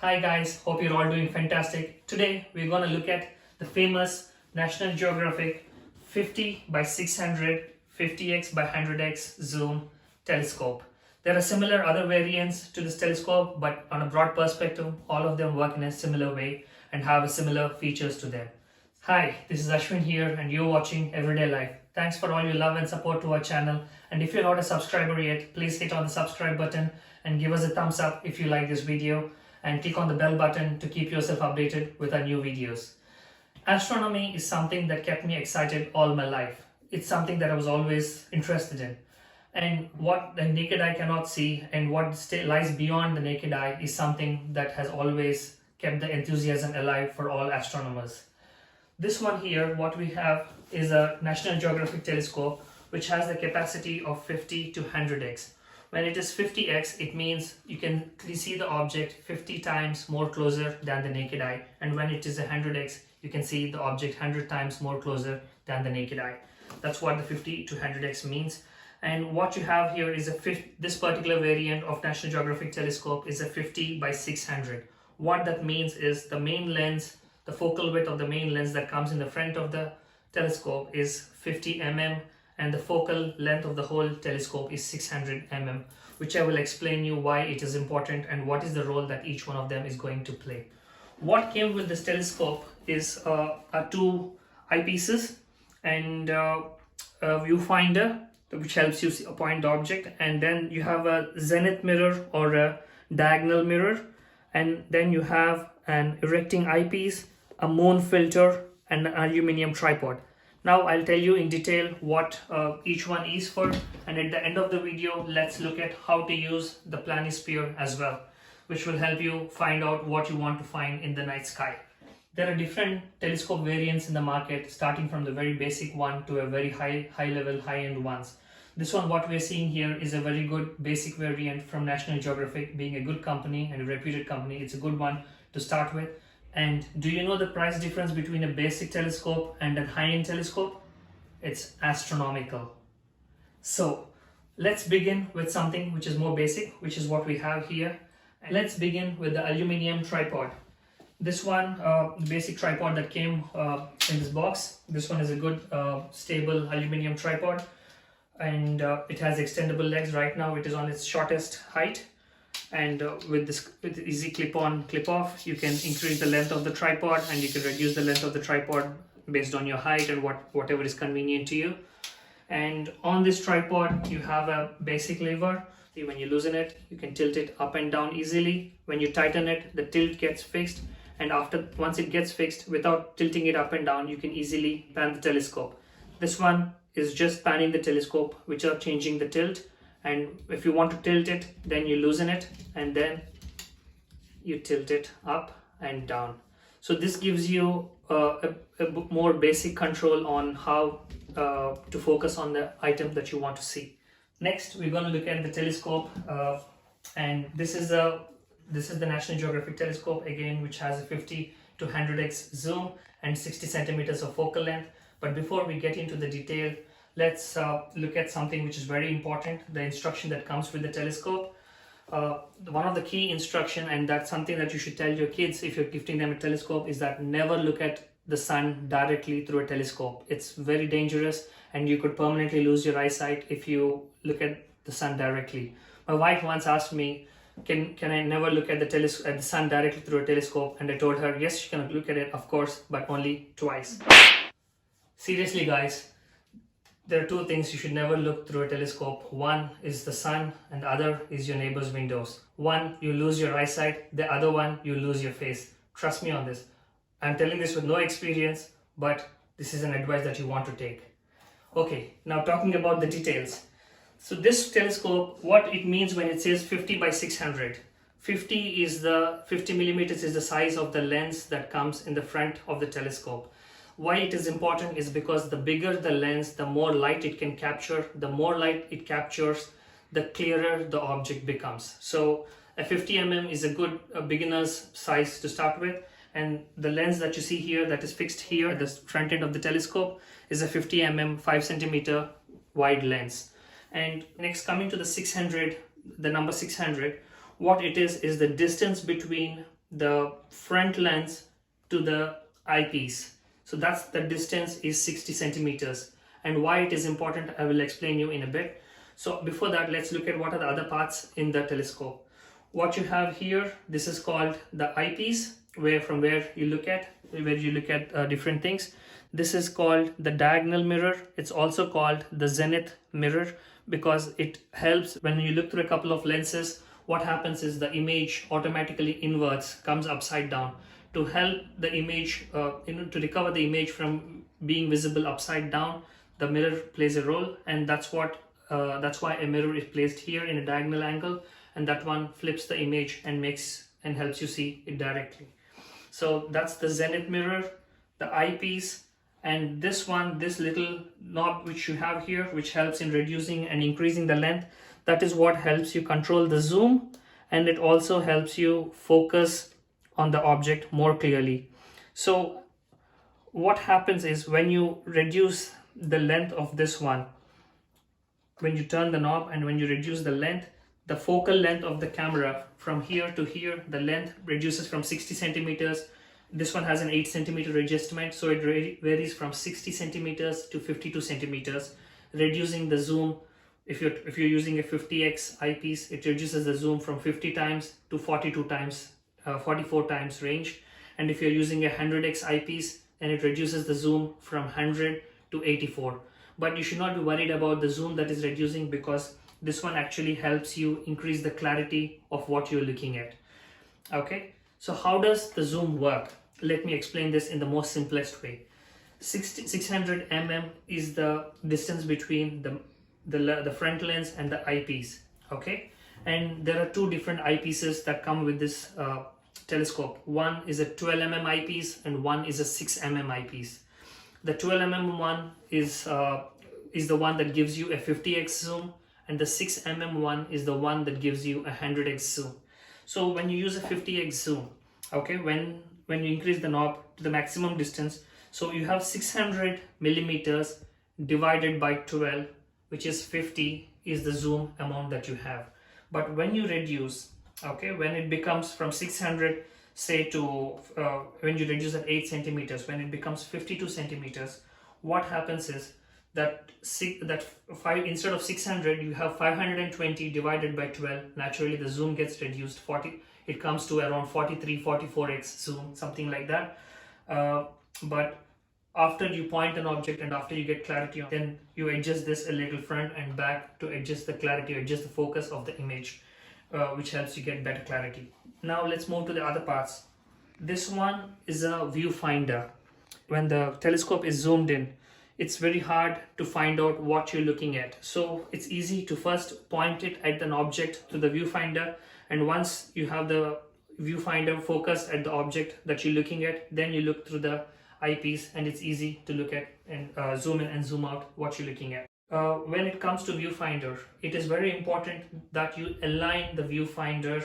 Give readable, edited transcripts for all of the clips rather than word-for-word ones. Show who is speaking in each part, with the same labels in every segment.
Speaker 1: Hi guys, hope you're all doing fantastic. Today we're going to look at the famous National Geographic 50 by 600 50x by 100x zoom telescope. There are similar other variants to this telescope, but on a broad perspective, all of them work in a similar way and have similar features to them. Hi, this is Ashwin here and you're watching Everyday Life. Thanks for all your love and support to our channel, and if you're not a subscriber yet, please hit on the subscribe button and give us a thumbs up if you like this video, and click on the bell button to keep yourself updated with our new videos. Astronomy is something that kept me excited all my life. It's something that I was always interested in. And what the naked eye cannot see and what lies beyond the naked eye is something that has always kept the enthusiasm alive for all astronomers. This one here, what we have is a National Geographic telescope which has the capacity of 50 to 100x. When it is 50x, it means you can see the object 50 times more closer than the naked eye. And when it is 100x, you can see the object 100 times more closer than the naked eye. That's what the 50 to 100x means. And what you have here is this particular variant of National Geographic telescope is a 50 by 600. What that means is the main lens, the focal width of the main lens that comes in the front of the telescope is 50 mm, and the focal length of the whole telescope is 600 mm, which I will explain you why it is important and what is the role that each one of them is going to play. What came with this telescope is two eyepieces and a viewfinder which helps you point the object, and then you have a zenith mirror or a diagonal mirror, and then you have an erecting eyepiece, a moon filter, and an aluminium tripod. Now I'll tell you in detail what each one is for, and at the end of the video let's look at how to use the planisphere as well, which will help you find out what you want to find in the night sky. There are different telescope variants in the market, starting from the very basic one to a very high level, high-end ones. This one, what we're seeing here, is a very good basic variant from National Geographic. Being a good company and a reputed company, it's a good one to start with. And do you know the price difference between a basic telescope and a high-end telescope? It's astronomical. So let's begin with something which is more basic, which is what we have here. And let's begin with the aluminium tripod. This one, the basic tripod that came in this box, this one is a good stable aluminium tripod, and it has extendable legs. Right now it is on its shortest height, and with easy clip-on clip-off, you can increase the length of the tripod and you can reduce the length of the tripod based on your height and whatever is convenient to you. And on this tripod you have a basic lever. When you loosen it, you can tilt it up and down easily. When you tighten it, the tilt gets fixed, and once it gets fixed, without tilting it up and down, you can easily pan the telescope. This one is just panning the telescope without changing the tilt, and if you want to tilt it, then you loosen it and then you tilt it up and down. So this gives you a more basic control on how to focus on the item that you want to see. Next, we're going to look at the telescope, and this is the National Geographic telescope again, which has a 50 to 100x zoom and 60 centimeters of focal length. But before we get into the detail, let's look at something which is very important, the instruction that comes with the telescope. One of the key instruction, and that's something that you should tell your kids if you're gifting them a telescope, is that never look at the sun directly through a telescope. It's very dangerous and you could permanently lose your eyesight if you look at the sun directly. My wife once asked me, can I never look at the sun directly through a telescope? And I told her, yes, she can look at it, of course, but only twice. Seriously guys, there are two things you should never look through a telescope. One is the sun and the other is your neighbor's windows. One, you lose your eyesight. The other one, you lose your face. Trust me on this. I'm telling this with no experience, but this is an advice that you want to take. Okay, now talking about the details. So this telescope, what it means when it says 50 by 600. 50 millimeters is the size of the lens that comes in the front of the telescope. Why it is important is because the bigger the lens, the more light it can capture. The more light it captures, the clearer the object becomes. So a 50 mm is a good beginner's size to start with, and the lens that you see here that is fixed here at the front end of the telescope is a 50 mm 5 centimeter wide lens. And next, coming to the 600, the number 600, what it is the distance between the front lens to the eyepiece. So that's the distance is 60 centimeters. And why it is important, I will explain you in a bit. So before that, let's look at what are the other parts in the telescope. What you have here, this is called the eyepiece, where you look at different things. This is called the diagonal mirror. It's also called the zenith mirror because it helps when you look through a couple of lenses. What happens is the image automatically inverts, comes upside down. To help the image, to recover the image from being visible upside down, the mirror plays a role, and that's why a mirror is placed here in a diagonal angle, and that one flips the image and helps you see it directly. So that's the zenith mirror, the eyepiece, and this little knob which you have here, which helps in reducing and increasing the length. That is what helps you control the zoom, and it also helps you focus on the object more clearly. So what happens is when you reduce the length of this one, when you turn the knob and when you reduce the length, the focal length of the camera from here to here, the length reduces from 60 centimeters. This one has an 8 centimeter adjustment, so it varies from 60 centimeters to 52 centimeters, reducing the zoom. If you're using a 50x eyepiece, it reduces the zoom from 50 times to 42 times, 44 times range. And if you're using a 100x eyepiece, then it reduces the zoom from 100 to 84. But you should not be worried about the zoom that is reducing, because this one actually helps you increase the clarity of what you're looking at. Okay, so how does the zoom work? Let me explain this in the most simplest way. 600 mm is the distance between the front lens and the eyepiece. Okay, and there are two different eyepieces that come with this telescope. One is a 12 mm eyepiece and one is a 6 mm eyepiece. The 12 mm one is the one that gives you a 50x zoom, and the 6 mm one is the one that gives you a 100x zoom. So when you use a 50x zoom, okay, when you increase the knob to the maximum distance, so you have 600 millimeters divided by 12, which is 50, is the zoom amount that you have. But when you reduce, okay, when it becomes from 600, say to when you reduce at 8 centimeters, when it becomes 52 centimeters, what happens is that instead of 600, you have 520 divided by 12. Naturally, the zoom gets reduced. It comes to around 43, 44x zoom, something like that. But after you point an object and after you get clarity, then you adjust this a little front and back to adjust the clarity, adjust the focus of the image, which helps you get better clarity. Now let's move to the other parts. This one is a viewfinder. When the telescope is zoomed in, it's very hard to find out what you're looking at. So it's easy to first point it at an object to the viewfinder, and once you have the viewfinder focused at the object that you're looking at, then you look through the eyepiece, and it's easy to look at and zoom in and zoom out what you're looking at. When it comes to viewfinder, it is very important that you align the viewfinder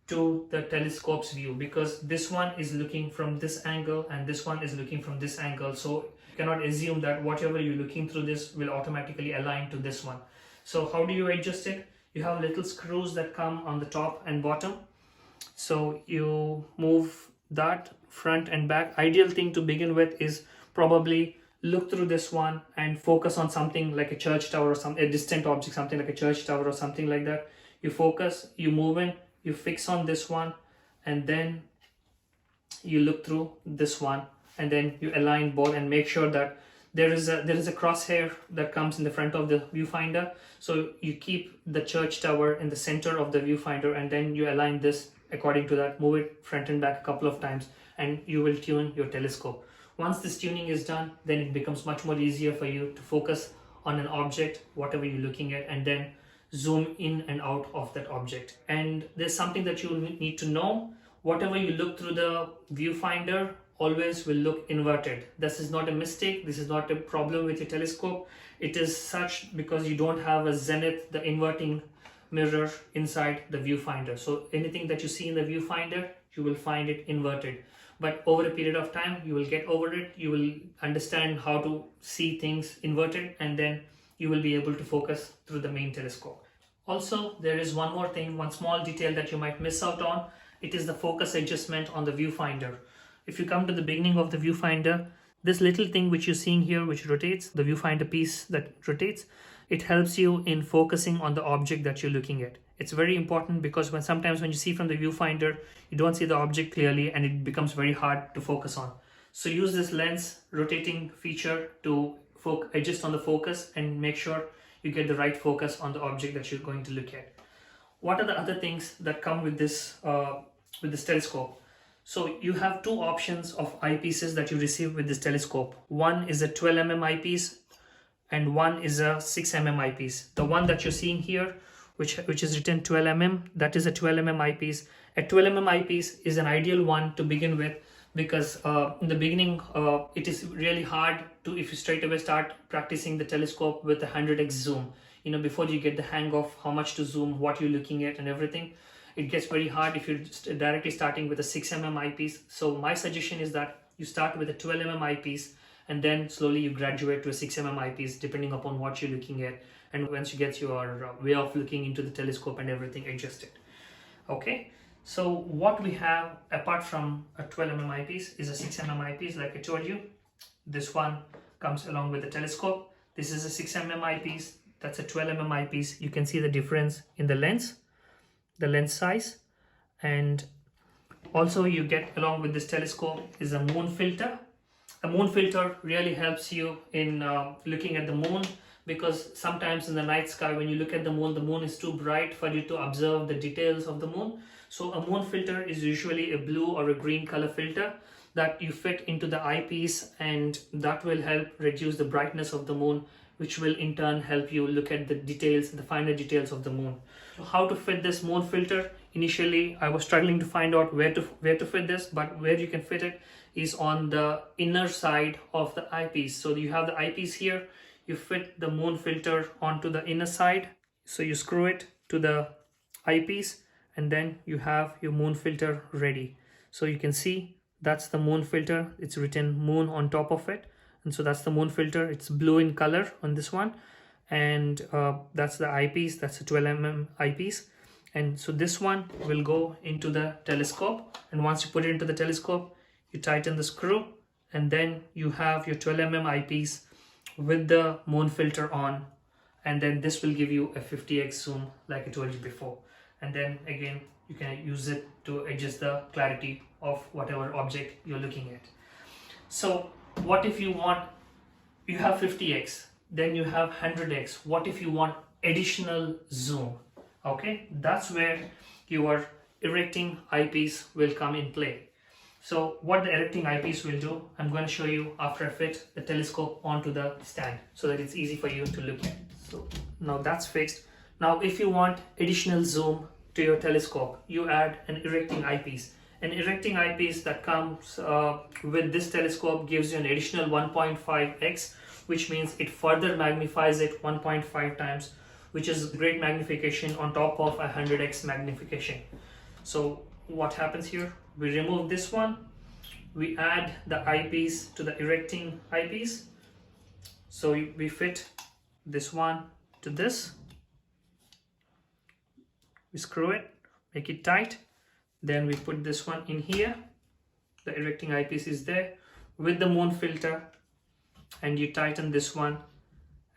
Speaker 1: to the telescope's view, because this one is looking from this angle and this one is looking from this angle. So you cannot assume that whatever you're looking through this will automatically align to this one. So how do you adjust it? You have little screws that come on the top and bottom. So you move that front and back. Ideal thing to begin with is probably look through this one and focus on something like a church tower or a distant object, something like a church tower or something like that. You focus, you move in, you fix on this one, and then you look through this one, and then you align both and make sure that there is a crosshair that comes in the front of the viewfinder. So you keep the church tower in the center of the viewfinder, and then you align this according to that, move it front and back a couple of times, and you will tune your telescope. Once this tuning is done, then it becomes much more easier for you to focus on an object, whatever you're looking at, and then zoom in and out of that object. And there's something that you need to know. Whatever you look through the viewfinder always will look inverted. This is not a mistake. This is not a problem with your telescope. It is such because you don't have a zenith, the inverting mirror inside the viewfinder. So anything that you see in the viewfinder, you will find it inverted. But over a period of time, you will get over it. You will understand how to see things inverted, and then you will be able to focus through the main telescope. Also, there is one more thing, one small detail that you might miss out on, it is the focus adjustment on the viewfinder. If you come to the beginning of the viewfinder, this little thing which you're seeing here, which rotates, the viewfinder piece that rotates, it helps you in focusing on the object that you're looking at. It's very important because sometimes when you see from the viewfinder, you don't see the object clearly and it becomes very hard to focus on. So use this lens rotating feature to adjust on the focus and make sure you get the right focus on the object that you're going to look at. What are the other things that come with this telescope? So you have two options of eyepieces that you receive with this telescope. One is a 12 mm eyepiece and one is a 6 mm eyepiece. The one that you're seeing here, which is written 12 mm, that is a 12 mm eyepiece. A 12 mm eyepiece is an ideal one to begin with because in the beginning it is really hard to, if you straight away start practicing the telescope with a 100x zoom, before you get the hang of how much to zoom, what you're looking at and everything, it gets very hard if you're directly starting with a 6 mm eyepiece. So my suggestion is that you start with a 12 mm eyepiece and then slowly you graduate to a 6 mm eyepiece depending upon what you're looking at, and once you get your way of looking into the telescope and everything adjusted. Okay, so what we have apart from a 12 mm eyepiece is a 6 mm eyepiece. Like I told you, this one comes along with the telescope. This is a 6 mm eyepiece, that's a 12 mm eyepiece. You can see the difference in the lens size, and also you get along with this telescope is a moon filter. A moon filter really helps you in looking at the moon, because sometimes in the night sky when you look at the moon is too bright for you to observe the details of the moon. So a moon filter is usually a blue or a green color filter that you fit into the eyepiece, and that will help reduce the brightness of the moon, which will in turn help you look at the details, the finer details of the moon. How to fit this moon filter? Initially I was struggling to find out where to fit this, but where you can fit it is on the inner side of the eyepiece. So you have the eyepiece here, you fit the moon filter onto the inner side, so you screw it to the eyepiece and then you have your moon filter ready. So you can see that's the moon filter, it's written moon on top of it, and so that's the moon filter. It's blue in color on this one, and that's the eyepiece, that's a 12 mm eyepiece. And so this one will go into the telescope, and once you put it into the telescope, you tighten the screw, and then you have your 12 mm eyepiece with the moon filter on, and then this will give you a 50x zoom like I told you before. And then again you can use it to adjust the clarity of whatever object you're looking at. So what if you have 50x, then you have 100x. What if you want additional zoom? Okay, that's where your erecting eyepiece will come in play. So what the erecting eyepiece will do, I'm going to show you after I fit the telescope onto the stand so that it's easy for you to look at. So now that's fixed. Now if you want additional zoom to your telescope, you add an erecting eyepiece. An erecting eyepiece that comes with this telescope gives you an additional 1.5x, which means it further magnifies it 1.5 times, which is great magnification on top of 100x magnification. So what happens here? We remove this one, we add the eyepiece to the erecting eyepiece. So we fit this one to this, we screw it, make it tight, then we put this one in here, the erecting eyepiece is there with the moon filter, and you tighten this one,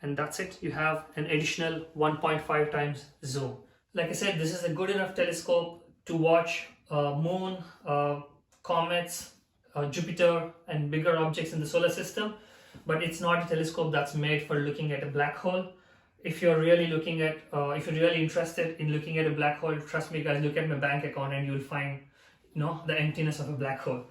Speaker 1: and that's it. You have an additional 1.5 times zoom. Like I said, this is a good enough telescope to watch moon, comets, Jupiter and bigger objects in the solar system, but it's not a telescope that's made for looking at a black hole. If you're really looking at, if you're really interested in looking at a black hole, trust me guys, look at my bank account and you'll find, the emptiness of a black hole.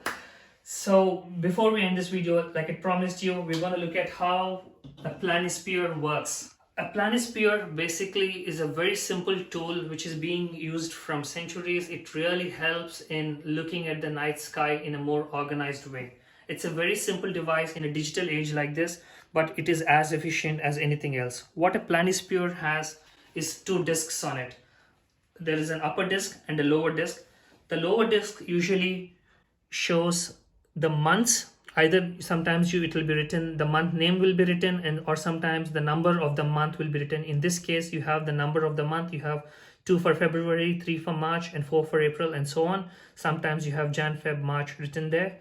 Speaker 1: So before we end this video, like I promised you, we're going to look at how a planisphere works. A planisphere basically is a very simple tool which is being used from centuries. It really helps in looking at the night sky in a more organized way. It's a very simple device in a digital age like this, but it is as efficient as anything else. What a planisphere has is two discs on it. There is an upper disc and a lower disc. The lower disc usually shows the months. Either sometimes it will be written, the month name will be written, or sometimes the number of the month will be written. In this case, you have the number of the month, you have 2 for February, 3 for March, and 4 for April, and so on. Sometimes you have Jan, Feb, March written there.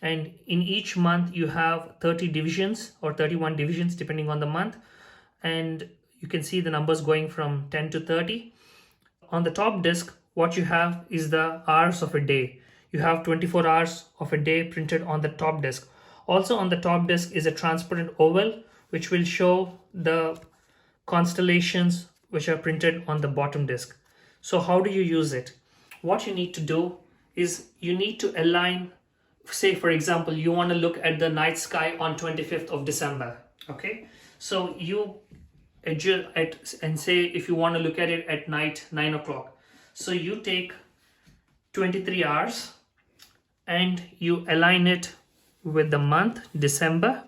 Speaker 1: And in each month you have 30 divisions or 31 divisions depending on the month. And you can see the numbers going from 10 to 30. On the top disk, what you have is the hours of a day. You have 24 hours of a day printed on the top disk. Also on the top disk is a transparent oval which will show the constellations which are printed on the bottom disk. So how do you use it? What you need to do is you need to align, say for example, you want to look at the night sky on 25th of December. Okay, so you adjust at, and say if you want to look at it at night 9 o'clock. So you take 23 hours and you align it with the month December.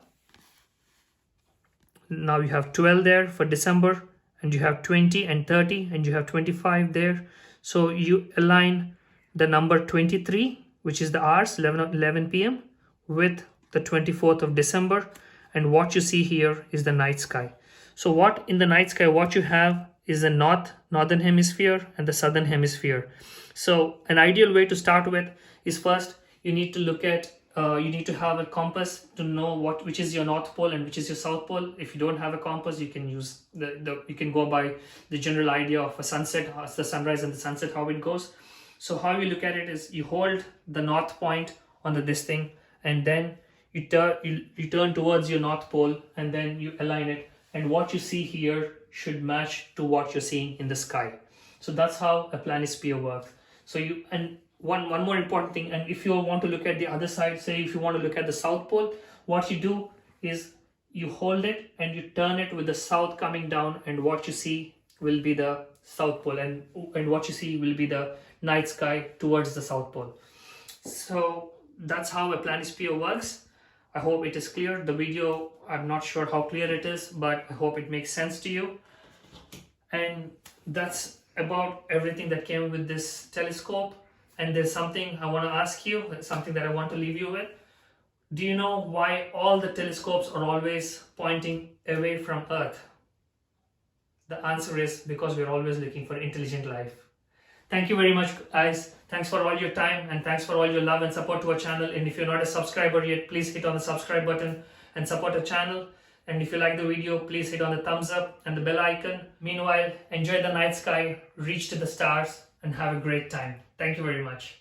Speaker 1: Now you have 12 there for December, and you have 20 and 30, and you have 25 there. So you align the number 23, which is the hours 11 p.m. with the 24th of December, and what you see here is the night sky. So what in the night sky, what you have is the northern hemisphere and the southern hemisphere. So an ideal way to start with is first you need to look at you need to have a compass to know which is your north pole and which is your south pole. If you don't have a compass, you can use you can go by the general idea of a sunset, the sunrise and the sunset, how it goes. So how you look at it is you hold the north point on this thing, and then you turn towards your north pole, and then you align it, and what you see here should match to what you're seeing in the sky. So that's how a planisphere works. So you, and one more important thing, and if you want to look at the other side, say if you want to look at the south pole, what you do is you hold it and you turn it with the south coming down, and what you see will be the south pole, and what you see will be the night sky towards the south pole. So that's how a planisphere works. I hope it is clear. The video, I'm not sure how clear it is, but I hope it makes sense to you. And that's about everything that came with this telescope. And there's something I want to ask you, something that I want to leave you with. Do you know why all the telescopes are always pointing away from Earth? The answer is because we're always looking for intelligent life. Thank you very much, guys. Thanks for all your time, and thanks for all your love and support to our channel. And if you're not a subscriber yet, please hit on the subscribe button and support our channel. And if you like the video, please hit on the thumbs up and the bell icon. Meanwhile, enjoy the night sky, reach to the stars, and have a great time. Thank you very much.